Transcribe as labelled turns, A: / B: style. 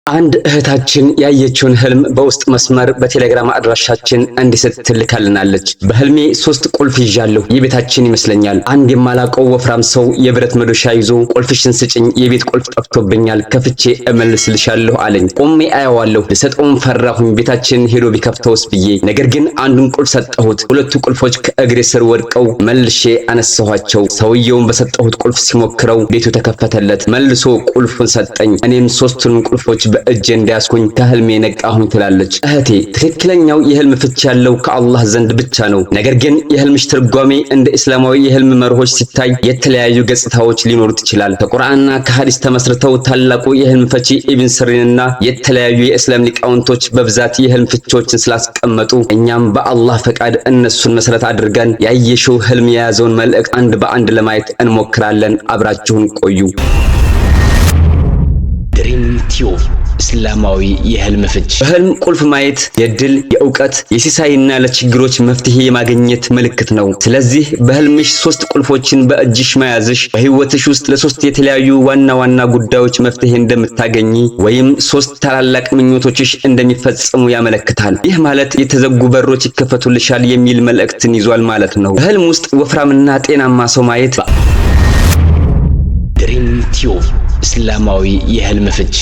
A: አንድ እህታችን ያየችውን ህልም በውስጥ መስመር በቴሌግራም አድራሻችን እንዲስትልካልናለች። በህልሜ 3 ቁልፍ ይዣለሁ። የቤታችን ይመስለኛል። አንድ የማላቀው ወፍራም ሰው የብረት መዶሻ ይዞ ቁልፍሽን ስጭኝ፣ የቤት ቁልፍ ጠፍቶብኛል፣ ከፍቼ እመልስልሻለሁ አለኝ። ቆሜ አየዋለሁ። ልሰጠውም ፈራሁኝ፣ ቤታችን ሄዶ ቢከፍተውስ ብዬ። ነገር ግን አንዱን ቁልፍ ሰጠሁት። 2ቱ ቁልፎች ከእግሬ ስር ወድቀው መልሼ አነሳኋቸው። ሰውየውን በሰጠሁት ቁልፍ ሲሞክረው ቤቱ ተከፈተለት። መልሶ ቁልፉን ሰጠኝ። እኔም 3ቱንም ቁልፎች በእጄ እንዳያስኩኝ ከህልሜ ነቃሁኝ ትላለች እህቴ። ትክክለኛው የህልም ፍቺ ያለው ከአላህ ዘንድ ብቻ ነው። ነገር ግን የህልምሽ ትርጓሜ እንደ እስላማዊ የህልም መርሆች ሲታይ የተለያዩ ገጽታዎች ሊኖሩት ይችላል። ከቁርአንና ከሐዲስ ተመስርተው ታላቁ የህልም ፈቺ ኢብን ሲሪንና የተለያዩ የእስላም ሊቃውንቶች በብዛት የህልም ፍቺዎችን ስላስቀመጡ እኛም በአላህ ፈቃድ እነሱን መሰረት አድርገን ያየሽው ህልም የያዘውን መልእክት አንድ በአንድ ለማየት እንሞክራለን። አብራችሁን ቆዩ። ድሪም ቲዩብ እስላማዊ የህልም ፍቺ። በህልም ቁልፍ ማየት የድል፣ የእውቀት፣ የሲሳይና ለችግሮች መፍትሄ የማግኘት ምልክት ነው። ስለዚህ በህልምሽ 3 ቁልፎችን በእጅሽ መያዝሽ በህይወትሽ ውስጥ ለ3 የተለያዩ ዋና ዋና ጉዳዮች መፍትሄ እንደምታገኚ ወይም 3 ታላላቅ ምኞቶችሽ እንደሚፈጸሙ ያመለክታል። ይህ ማለት የተዘጉ በሮች ይከፈቱልሻል የሚል መልእክትን ይዟል ማለት ነው። በህልም ውስጥ ወፍራምና ጤናማ ሰው ማየት ድሪም ቲዩብ እስላማዊ የህልም ፍቺ